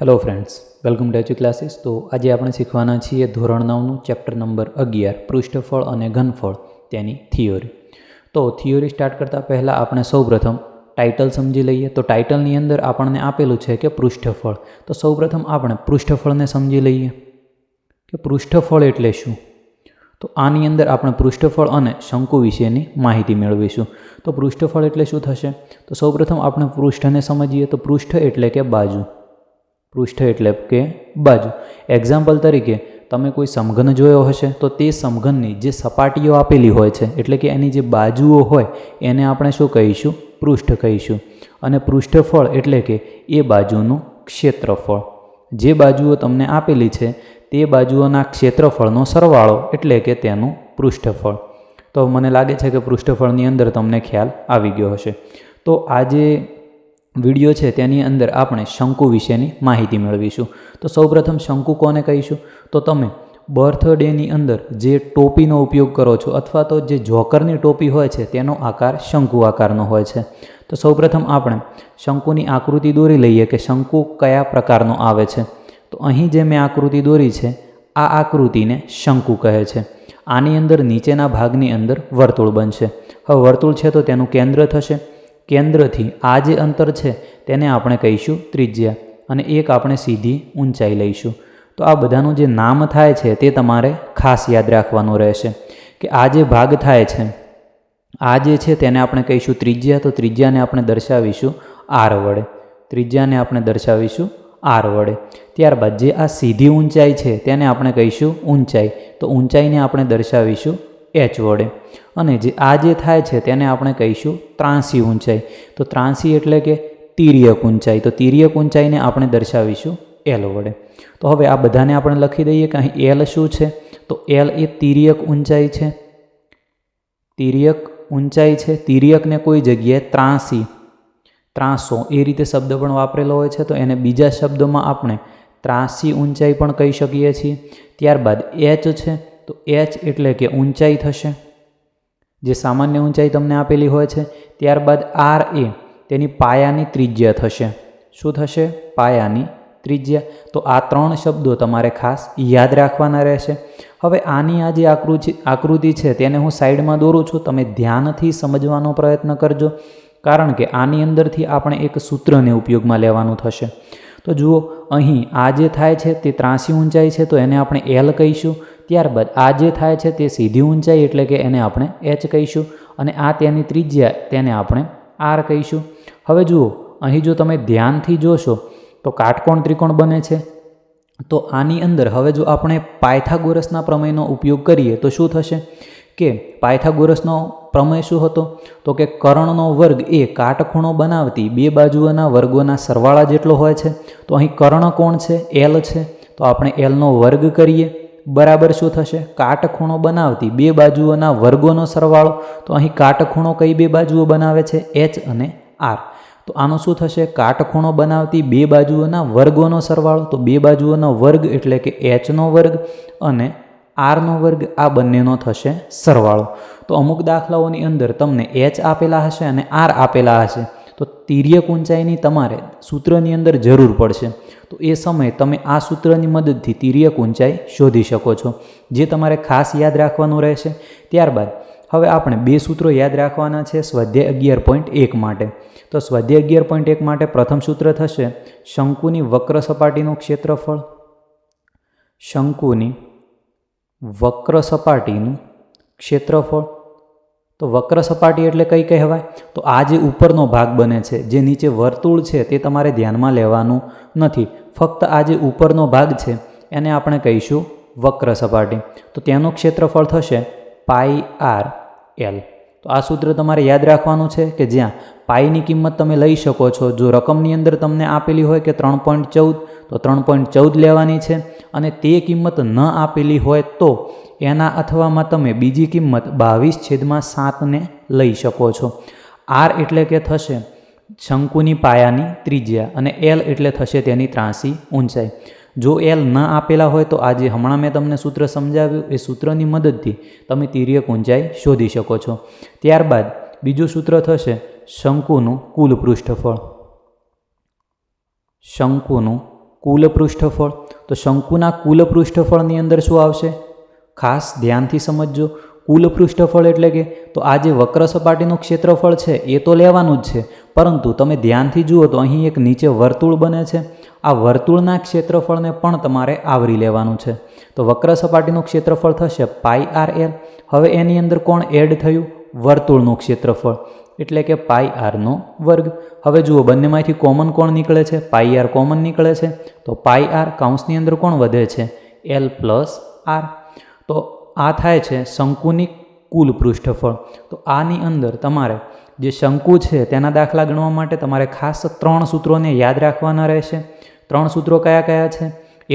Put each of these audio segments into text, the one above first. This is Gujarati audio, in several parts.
Hello friends, welcome to HU classes. તો આજે આપણે શીખવાના છીએ ધોરણ 9નું ચેપ્ટર નંબર 11 પૃષ્ઠફળ અને ઘનફળ તેની થિયોરી. તો થિયોરી સ્ટાર્ટ કરતાં પહેલાં આપણે સૌપ્રથમ ટાઇટલ સમજી લઈએ. તો ટાઇટલની અંદર આપણને આપેલું છે કે પૃષ્ઠફળ. તો સૌપ્રથમ આપણે પૃષ્ઠફળને સમજી લઈએ કે પૃષ્ઠફળ એટલે શું. તો આની અંદર આપણે પૃષ્ઠફળ અને શંકુ વિશેની માહિતી મેળવીશું. તો પૃષ્ઠફળ એટલે શું થશે? તો સૌપ્રથમ આપણે પૃષ્ઠને સમજીએ. તો પૃષ્ઠ એટલે કે બાજુ. પૃષ્ઠ એટલે કે બાજુ. એક્ઝામ્પલ તરીકે તમે કોઈ સમઘન જોયો હશે તો તે સમઘનની જે સપાટીઓ આપેલી હોય છે એટલે કે એની જે બાજુઓ હોય એને આપણે શું કહીશું? પૃષ્ઠ કહીશું. અને પૃષ્ઠફળ એટલે કે એ બાજુનું ક્ષેત્રફળ. જે બાજુઓ તમને આપેલી છે તે બાજુઓના ક્ષેત્રફળનો સરવાળો એટલે કે તેનું પૃષ્ઠફળ. તો મને લાગે છે કે પૃષ્ઠફળની અંદર તમને ખ્યાલ આવી ગયો હશે. તો આજે વિડીયો છે તેની અંદર આપણે શંકુ વિશેની માહિતી મેળવીશું. તો સૌપ્રથમ શંકુ કોને કહીશું? તો તમે બર્થડેની અંદર જે ટોપીનો ઉપયોગ કરો છો અથવા તો જે જોકરની ટોપી હોય છે તેનો આકાર શંકુ આકારનો હોય છે. તો સૌપ્રથમ આપણે શંકુની આકૃતિ દોરી લઈએ કે શંકુ કયા પ્રકારનો આવે છે. તો અહીં જે મેં આકૃતિ દોરી છે આ આકૃતિને શંકુ કહે છે. આની અંદર નીચેના ભાગની અંદર વર્તુળ બનશે. હવે વર્તુળ છે તો તેનું કેન્દ્ર થશે. કેન્દ્રથી આ જે અંતર છે તેને આપણે કહીશું ત્રિજ્યા અને એક આપણે સીધી ઊંચાઈ લઈશું. તો આ બધાનું જે નામ થાય છે તે તમારે ખાસ યાદ રાખવાનું રહેશે કે આ જે ભાગ થાય છે આ જે છે તેને આપણે કહીશું ત્રિજ્યા. તો ત્રિજ્યાને આપણે દર્શાવીશું આર વડે. ત્રિજ્યાને આપણે દર્શાવીશું આર વડે. ત્યારબાદ જે આ સીધી ઊંચાઈ છે તેને આપણે કહીશું ઊંચાઈ. તો ઊંચાઈને આપણે દર્શાવીશું એચ વડે. અને જે આ જે થાય છે તેને આપણે કહીશું ત્રાંસી ઊંચાઈ. તો ત્રાંસી એટલે કે તિર્યક ઊંચાઈ. તો તિર્યક ઊંચાઈને આપણે દર્શાવીશું એલ વડે. તો હવે આ બધાને આપણે લખી દઈએ કે અહીં એલ શું છે? તો એલ એ તિર્યક ઊંચાઈ છે. તિર્યક ઊંચાઈ છે. તિર્યકને કોઈ જગ્યાએ ત્રાંસી, ત્રાંસો એ રીતે શબ્દ પણ વાપરેલો હોય છે. તો એને બીજા શબ્દોમાં આપણે ત્રાંસી ઊંચાઈ પણ કહી શકીએ છીએ. ત્યારબાદ એચ છે. તો એચ એટલે કે ઊંચાઈ થશે, જે સામાન્ય ઊંચાઈ તમને આપેલી હોય છે. ત્યારબાદ આર એ તેની પાયાની ત્રિજ્યા થશે. શું થશે? પાયાની ત્રિજ્યા. તો આ ત્રણ શબ્દો તમારે ખાસ યાદ રાખવાના રહેશે. હવે આની આ જે આકૃતિ છે તેને હું સાઈડમાં દોરું છું. તમે ધ્યાનથી સમજવાનો પ્રયત્ન કરજો, કારણ કે આની અંદરથી આપણે એક સૂત્રને ઉપયોગમાં લેવાનું થશે. તો જુઓ, અહીં આ જે થાય છે તે ત્રાંસી ઊંચાઈ છે તો એને આપણે એલ કહીશું. ત્યારબાદ આ જે થાય છે તે સીધી ઊંચાઈ એટલે કે એને આપણે એચ કહીશું. અને આ તેની ત્રિજ્યા તેને આપણે આર કહીશું. હવે જુઓ, અહીં જો તમે ધ્યાનથી જોશો તો કાટકોણ ત્રિકોણ બને છે. તો આની અંદર હવે જો આપણે પાયથાગોરસના પ્રમેયનો ઉપયોગ કરીએ તો શું થશે કે પાયથાગોરસનો પ્રમેય શું હતો? તો કે કર્ણનો વર્ગ એ કાટખૂણો બનાવતી બે બાજુઓના વર્ગોના સરવાળા જેટલો હોય છે. તો અહીં કર્ણ કોણ છે? એલ છે. તો આપણે એલનો વર્ગ કરીએ બરાબર શું થશે? કાટખૂણો બનાવતી બે બાજુઓના વર્ગોનો સરવાળો. તો અહીં કાટખૂણો કઈ બે બાજુઓ બનાવે છે? એચ અને આર. તો આનું શું થશે? કાટખૂણો બનાવતી બે બાજુઓના વર્ગોનો સરવાળો. તો બે બાજુઓનો વર્ગ એટલે કે એચનો વર્ગ અને આરનો વર્ગ, આ બંનેનો થશે સરવાળો. તો અમુક દાખલાઓની અંદર તમને એચ આપેલા હશે અને આર આપેલા હશે તો તિર્યક ઊંચાઈની તમારે સૂત્રની અંદર જરૂર પડશે. તો એ સમયે તમે આ સૂત્રની મદદથી તિર્યક ઊંચાઈ શોધી શકો છો, જે તમારે ખાસ યાદ રાખવાનું રહેશે. ત્યારબાદ હવે આપણે બે સૂત્રો યાદ રાખવાના છે સ્વાધ્યાય 11.1 માટે. તો સ્વાધ્યાય 11.1 માટે પ્રથમ સૂત્ર થશે શંકુની વક્ર સપાટીનું ક્ષેત્રફળ. શંકુની વક્ર સપાટીનું ક્ષેત્રફળ. તો વક્ર સપાટી એટલે કઈ કહેવાય? તો આ જે ઉપરનો ભાગ બને છે, જે નીચે વર્તુળ છે તે તમારે ધ્યાનમાં લેવાનું નથી. ફક્ત આ જે ઉપરનો ભાગ છે એને આપણે કહીશું વક્ર સપાટી. તો તેનું ક્ષેત્રફળ થશે પાઈ આર એલ. તો આ સૂત્ર તમારે યાદ રાખવાનું છે કે જ્યાં પાઈની કિંમત તમે લઈ શકો છો. જો રકમની અંદર તમને આપેલી હોય કે 3.14 તો 3.14 લેવાની છે. અને તે કિંમત ન આપેલી હોય તો એના અથવામાં તમે બીજી કિંમત 22/7 લઈ શકો છો. આર એટલે કે થશે શંકુની પાયાની ત્રિજ્યા અને એલ એટલે થશે તેની ત્રાંસી ઊંચાઈ. જો એલ ન આપેલા હોય તો આજે હમણાં મેં તમને સૂત્ર સમજાવ્યું એ સૂત્રની મદદથી તમે તિર્યક ઊંચાઈ શોધી શકો છો. ત્યારબાદ બીજું સૂત્ર થશે શંકુનું કુલ પૃષ્ઠફળ. શંકુનું કુલ પૃષ્ઠફળ. તો શંકુના કુલ પૃષ્ઠફળની અંદર શું આવશે? ખાસ ધ્યાનથી સમજજો. કુલ પૃષ્ઠફળ એટલે કે તો આ જે વક્ર સપાટીનું ક્ષેત્રફળ છે એ તો લેવાનું જ છે, પરંતુ તમે ધ્યાનથી જુઓ તો અહીં એક નીચે વર્તુળ બને છે. આ વર્તુળના ક્ષેત્રફળને પણ તમારે આવરી લેવાનું છે. તો વક્ર સપાટીનું ક્ષેત્રફળ થશે πr_l. હવે એની અંદર કોણ એડ થયું? વર્તુળનું ક્ષેત્રફળ, એટલે કે πr². હવે જુઓ બંનેમાંથી કોમન કોણ નીકળે છે? πr કોમન નીકળે છે. તો πr કૌંસની અંદર કોણ વધે છે? l+r. તો આ થાય છે શંકુની કુલ પૃષ્ઠફળ. તો આની અંદર તમારે જે શંકુ છે તેના દાખલા ગણવા માટે તમારે ખાસ 3 સૂત્રોને યાદ રાખવાના રહેશે. 3 સૂત્રો કયા કયા છે?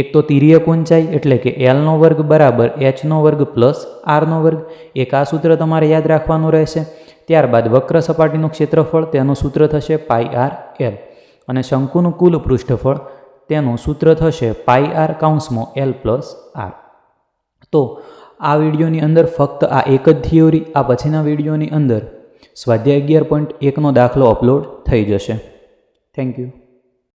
એક તો તિર્યક ઊંચાઈ એટલે કે l² બરાબર h² પ્લસ r². એક આ સૂત્ર તમારે યાદ રાખવાનું રહેશે. ત્યારબાદ વક્ર સપાટીનું ક્ષેત્રફળ, તેનું સૂત્ર થશે πr_l. અને શંકુનું કુલ પૃષ્ઠફળ, તેનું સૂત્ર થશે πr(l+r). તો આ વિડીયોની અંદર ફક્ત આ એક જ થિયોરી, આ પછીના વિડીયોની અંદર સ્વાધ્યાય 11.1નો દાખલો અપલોડ થઈ જશે. Thank you.